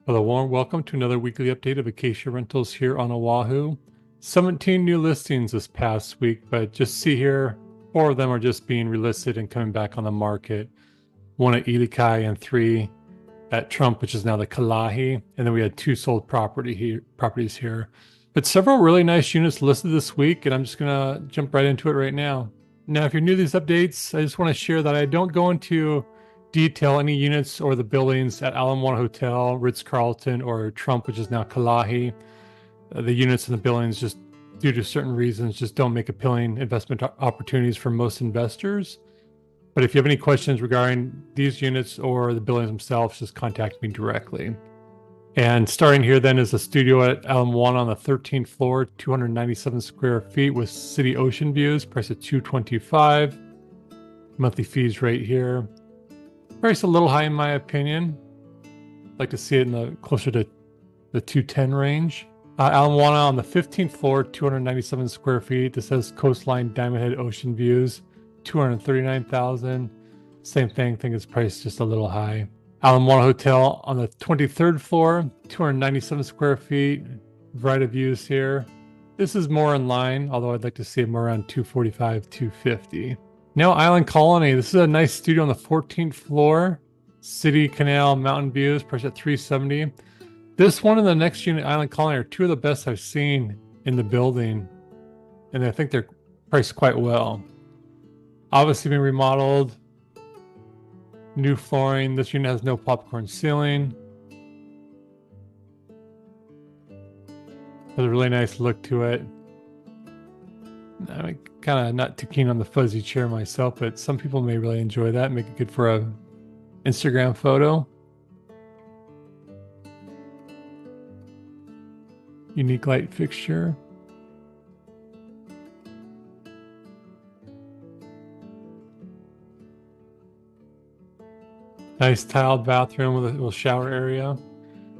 Hello, warm welcome to another weekly update of vacation rentals here on Oahu. 17 new listings this past week, but just see here, 4 of them are just being relisted and coming back on the market. 1 at Ilikai and 3 at Trump, which is now the Kalahi. And then we had 2 sold properties here. But several really nice units listed this week, and I'm just gonna jump right into it right now. Now, if you're new to these updates, I just want to share that I don't go into detail any units or the buildings at Ala Moana Hotel, Ritz-Carlton, or Trump, which is now Kalahi. The units and the buildings, just due to certain reasons, just don't make appealing investment opportunities for most investors. But if you have any questions regarding these units or the buildings themselves, just contact me directly. And starting here then is a studio at Ala Moana on the 13th floor, 297 square feet with city ocean views, price at $225. Monthly fees right here. Price a little high in my opinion. I'd like to see it in the closer to the 210 range. Ala Moana on the 15th floor, 297 square feet. This has coastline Diamond Head ocean views, $239,000. Same thing, think it's priced just a little high. Ala Moana Hotel on the 23rd floor, 297 square feet. Variety of views here. This is more in line, although I'd like to see it more around 245, 250. Now Island Colony. This is a nice studio on the 14th floor. City Canal mountain views, priced at $370. This one and the next unit, Island Colony, are 2 of the best I've seen in the building. And I think they're priced quite well. Obviously been remodeled. New flooring. This unit has no popcorn ceiling. Has a really nice look to it. I'm kind of not too keen on the fuzzy chair myself, but some people may really enjoy that. Make it good for a Instagram photo. Unique light fixture. Nice tiled bathroom with a little shower area.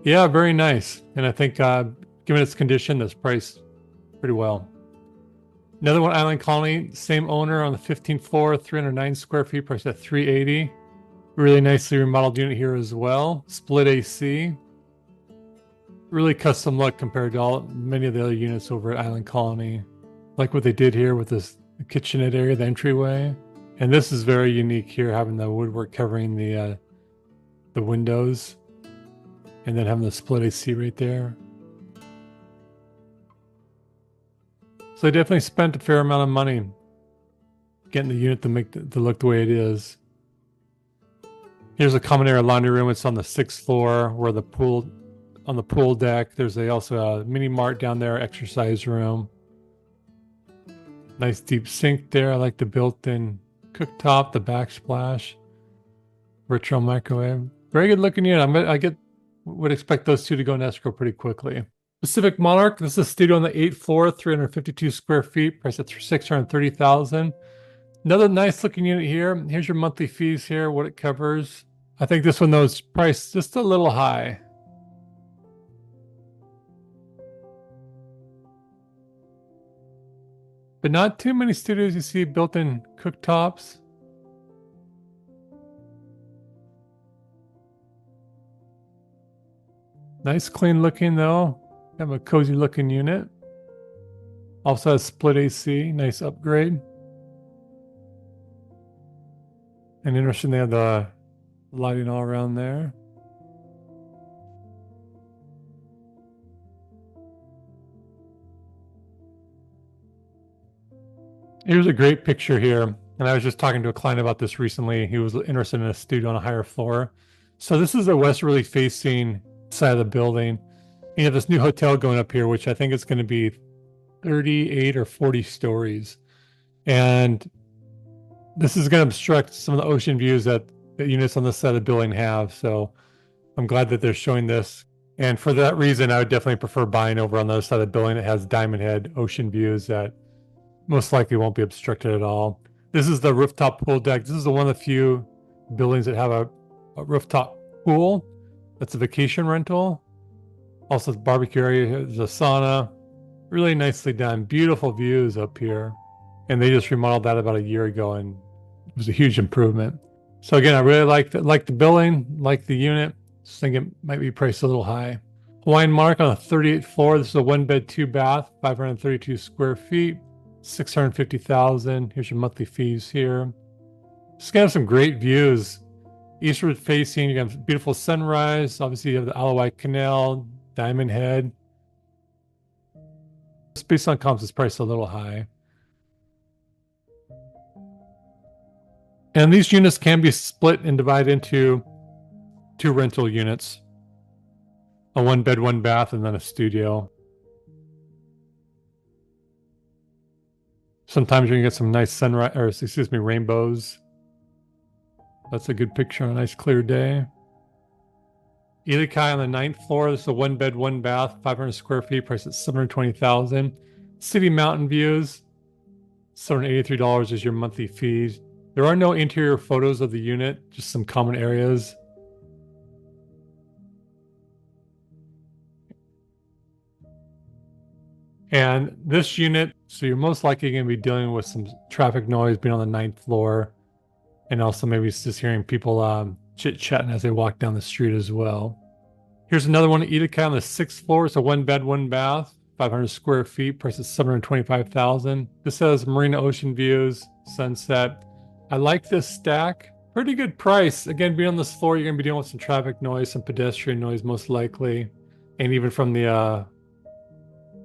Yeah, very nice. And I think given its condition, that's priced pretty well. Another one, Island Colony, same owner on the 15th floor, 309 square feet, priced at $380. Really nicely remodeled unit here as well. Split AC. Really custom look compared to many of the other units over at Island Colony. Like what they did here with this kitchenette area, the entryway. And this is very unique here, having the woodwork covering the windows. And then having the split AC right there. So they definitely spent a fair amount of money getting the unit to make to look the way it is. Here's a common area laundry room. It's on the 6th floor where the pool, on the pool deck. There's also a mini mart down there, exercise room. Nice deep sink there. I like the built-in cooktop, the backsplash, retro microwave. Very good looking unit. Would expect those 2 to go in escrow pretty quickly. Pacific Monarch. This is a studio on the 8th floor, 352 square feet, priced at $630,000. Another nice looking unit here. Here's your monthly fees here, what it covers. I think this one though is priced just a little high. But not too many studios you see built-in cooktops. Nice clean looking though. Have a cozy looking unit. Also has split AC, nice upgrade. And interesting, they have the lighting all around there. Here's a great picture here. And I was just talking to a client about this recently. He was interested in a studio on a higher floor. So this is a westerly facing side of the building. You have this new hotel going up here, which I think is going to be 38 or 40 stories. And this is going to obstruct some of the ocean views that the units on this side of the building have. So I'm glad that they're showing this. And for that reason, I would definitely prefer buying over on the other side of the building that has Diamond Head ocean views that most likely won't be obstructed at all. This is the rooftop pool deck. This is one of the few buildings that have a rooftop pool. That's a vacation rental. Also, the barbecue area, there's a sauna. Really nicely done. Beautiful views up here. And they just remodeled that about a year ago, and it was a huge improvement. So again, I really like the building, like the unit. Just think it might be priced a little high. Hawaiian Monarch on the 38th floor. This is a 1-bed, 2-bath, 532 square feet, $650,000. Here's your monthly fees here. Just gonna have some great views. Eastward facing, you have beautiful sunrise. Obviously, you have the Ilikai Canal, Diamond Head. Based on comps, is priced a little high. And these units can be split and divided into 2 rental units. A 1-bed, 1-bath, and then a studio. Sometimes you can get some nice sunrise, or excuse me, rainbows. That's a good picture on a nice clear day. Ilikai on the 9th floor. This is a 1-bed, 1-bath, 500 square feet, priced at $720,000. City mountain views. $783 is your monthly fees. There are no interior photos of the unit, just some common areas. And this unit, so you're most likely going to be dealing with some traffic noise being on the 9th floor. And also maybe it's just hearing people chit-chatting as they walk down the street as well. Here's another one at Ilikai on the 6th floor. It's a 1-bed, 1-bath, 500 square feet, price is $725,000. This has marina ocean views, sunset. I like this stack. Pretty good price. Again, being on this floor, you're going to be dealing with some traffic noise, some pedestrian noise most likely. And even from the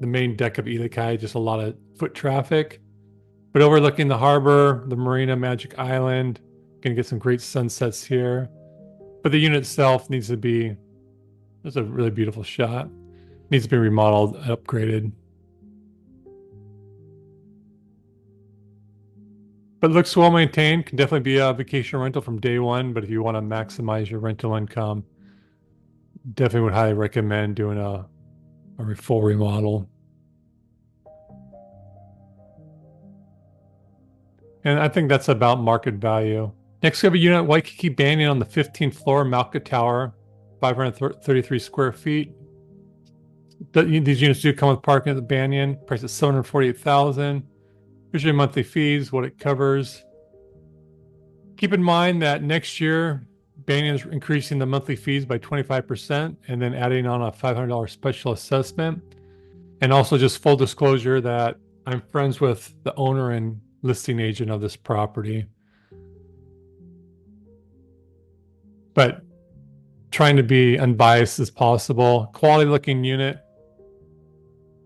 main deck of Ilikai, just a lot of foot traffic. But overlooking the harbor, the marina, Magic Island, gonna get some great sunsets here. But the unit itself needs to be, there's a really beautiful shot. Needs to be remodeled, upgraded. But looks well maintained, can definitely be a vacation rental from day one. But if you want to maximize your rental income, definitely would highly recommend doing a full remodel. And I think that's about market value. Next, we have a unit at Waikiki Banyan on the 15th floor, Malka Tower, 533 square feet. These units do come with parking at the Banyan, price at $748,000. Here's your monthly fees, what it covers. Keep in mind that next year, Banyan is increasing the monthly fees by 25% and then adding on a $500 special assessment. And also just full disclosure that I'm friends with the owner and listing agent of this property. But trying to be unbiased as possible. Quality looking unit.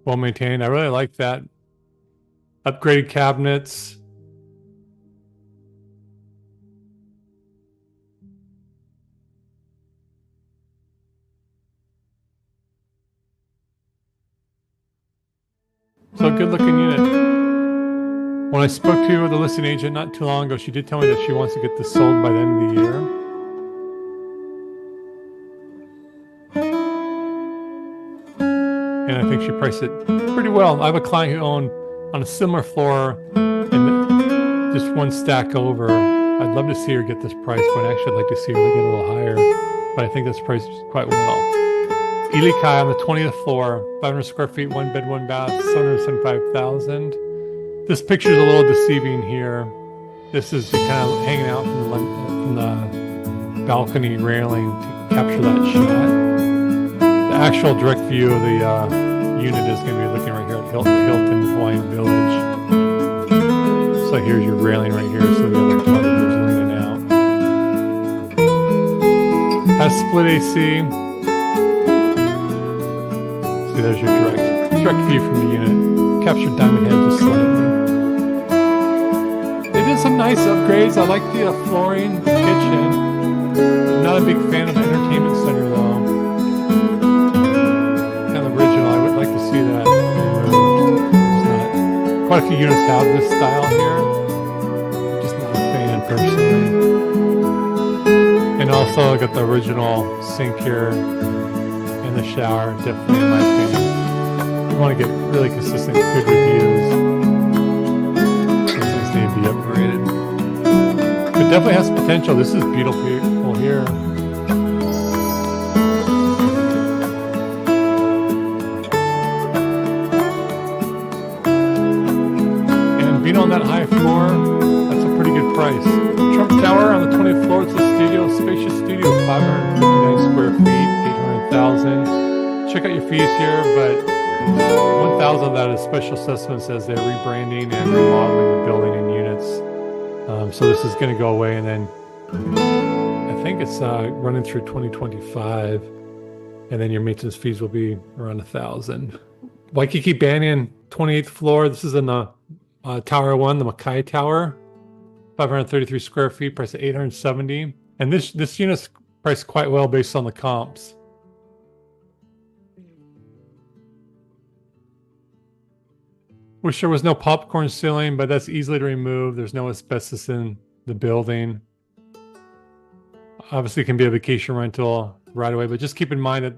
Well maintained. I really like that. Upgraded cabinets. So a good looking unit. When I spoke to the listing agent not too long ago, she did tell me that she wants to get this sold by the end of the year. And I think she priced it pretty well. I have a client who owned on a similar floor and just one stack over. I'd love to see her get this price, but actually I'd like to see her get a little higher. But I think this price is quite well. Ilikai on the 20th floor, 500 square feet, 1-bed, 1-bath, $775,000. This picture is a little deceiving here. This is kind of hanging out from the balcony railing to capture that shot. The actual direct view of the unit is going to be looking right here at Hilton Hawaiian Village. So here's your railing right here, so the other photographers leaning out. Has split AC. See, there's your direct view from the unit. Captured diamond head just slightly. They did some nice upgrades. I like the flooring, kitchen. I'm not a big fan of the entertainment center though. Kind of original. I would like to see that removed. It's not. Quite a few units have this style here. Just not a fan personally. And also I got the original sink here and the shower. Definitely in my opinion. You want to get really consistent, good reviews. Things need to be upgraded. It definitely has potential. This is beautiful here. And being on that high floor, that's a pretty good price. Trump Tower on the 20th floor, it's a studio, spacious studio, 559 square feet. check out your fees here, but 1,000 of that is special assessments as they're rebranding and remodeling the building and units. So this is going to go away, and then I think it's running through 2025, and then your maintenance fees will be around 1,000. Waikiki Banyan, 28th floor. This is in the Tower 1, the Makai Tower. 533 square feet, price at $870. And this unit's priced quite well based on the comps. Wish there was no popcorn ceiling, but that's easily to remove. There's no asbestos in the building. Obviously, it can be a vacation rental right away, but just keep in mind that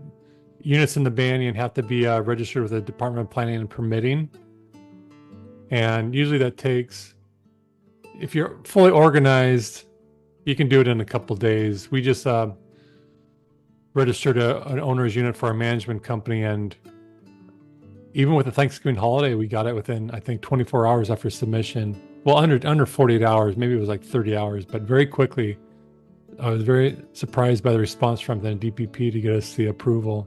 units in the Banyan have to be registered with the Department of Planning and Permitting. And usually that takes, if you're fully organized, you can do it in a couple days. We just registered an owner's unit for our management company, and even with the Thanksgiving holiday, we got it within, I think, 24 hours after submission. Well, under 48 hours, maybe it was like 30 hours, but very quickly. I was very surprised by the response from the DPP to get us the approval.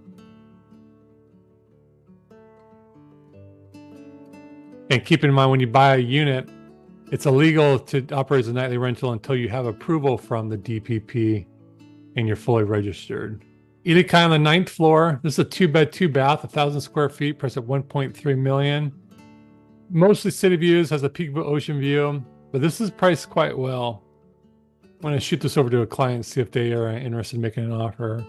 And keep in mind, when you buy a unit, it's illegal to operate as a nightly rental until you have approval from the DPP and you're fully registered. Ilikai on the 9th floor. This is a 2-bed, 2-bath, 1,000 square feet, priced at $1.3 million. Mostly city views, has a peek ocean view, but this is priced quite well. I'm going to shoot this over to a client, see if they are interested in making an offer.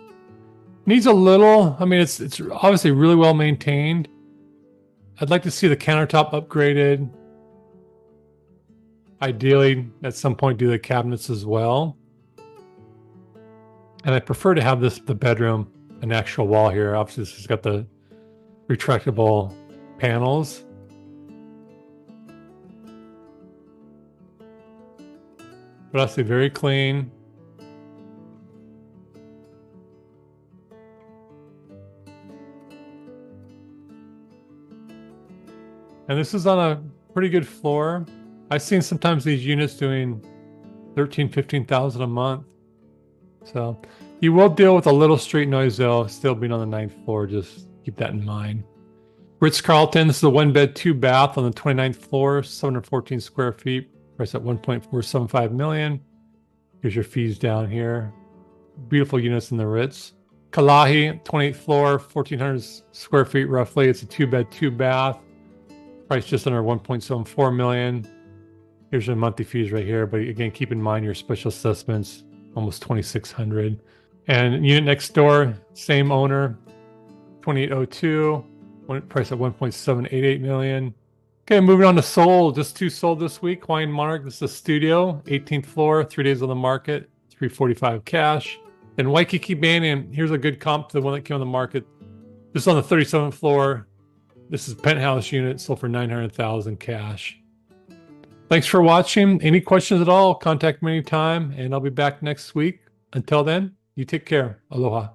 Needs a little, I mean, it's obviously really well maintained. I'd like to see the countertop upgraded. Ideally, at some point, do the cabinets as well. And I prefer to have the bedroom, an actual wall here. Obviously, this has got the retractable panels. But I say very clean. And this is on a pretty good floor. I've seen sometimes these units doing $13,000, $15,000 a month. So you will deal with a little street noise though, still being on the 9th floor. Just keep that in mind. Ritz-Carlton, this is a 1-bed, 2-bath on the 29th floor, 714 square feet, price at $1.475 million. Here's your fees down here. Beautiful units in the Ritz. Kalahi, 28th floor, 1,400 square feet roughly. It's a 2-bed, 2-bath. Price just under $1.74 million. Here's your monthly fees right here. But again, keep in mind your special assessments, almost $2,600. And unit next door, same owner, 2802, price at $1.788 million. Okay, moving on to sold. Just 2 sold this week. Hawaiian Monarch, this is a studio, 18th floor, 3 days on the market, $345 cash. And Waikiki Banyan, here's a good comp to the one that came on the market. This is on the 37th floor. This is a penthouse unit, sold for $900,000 cash. Thanks for watching. Any questions at all, contact me anytime, and I'll be back next week. Until then, you take care. Aloha.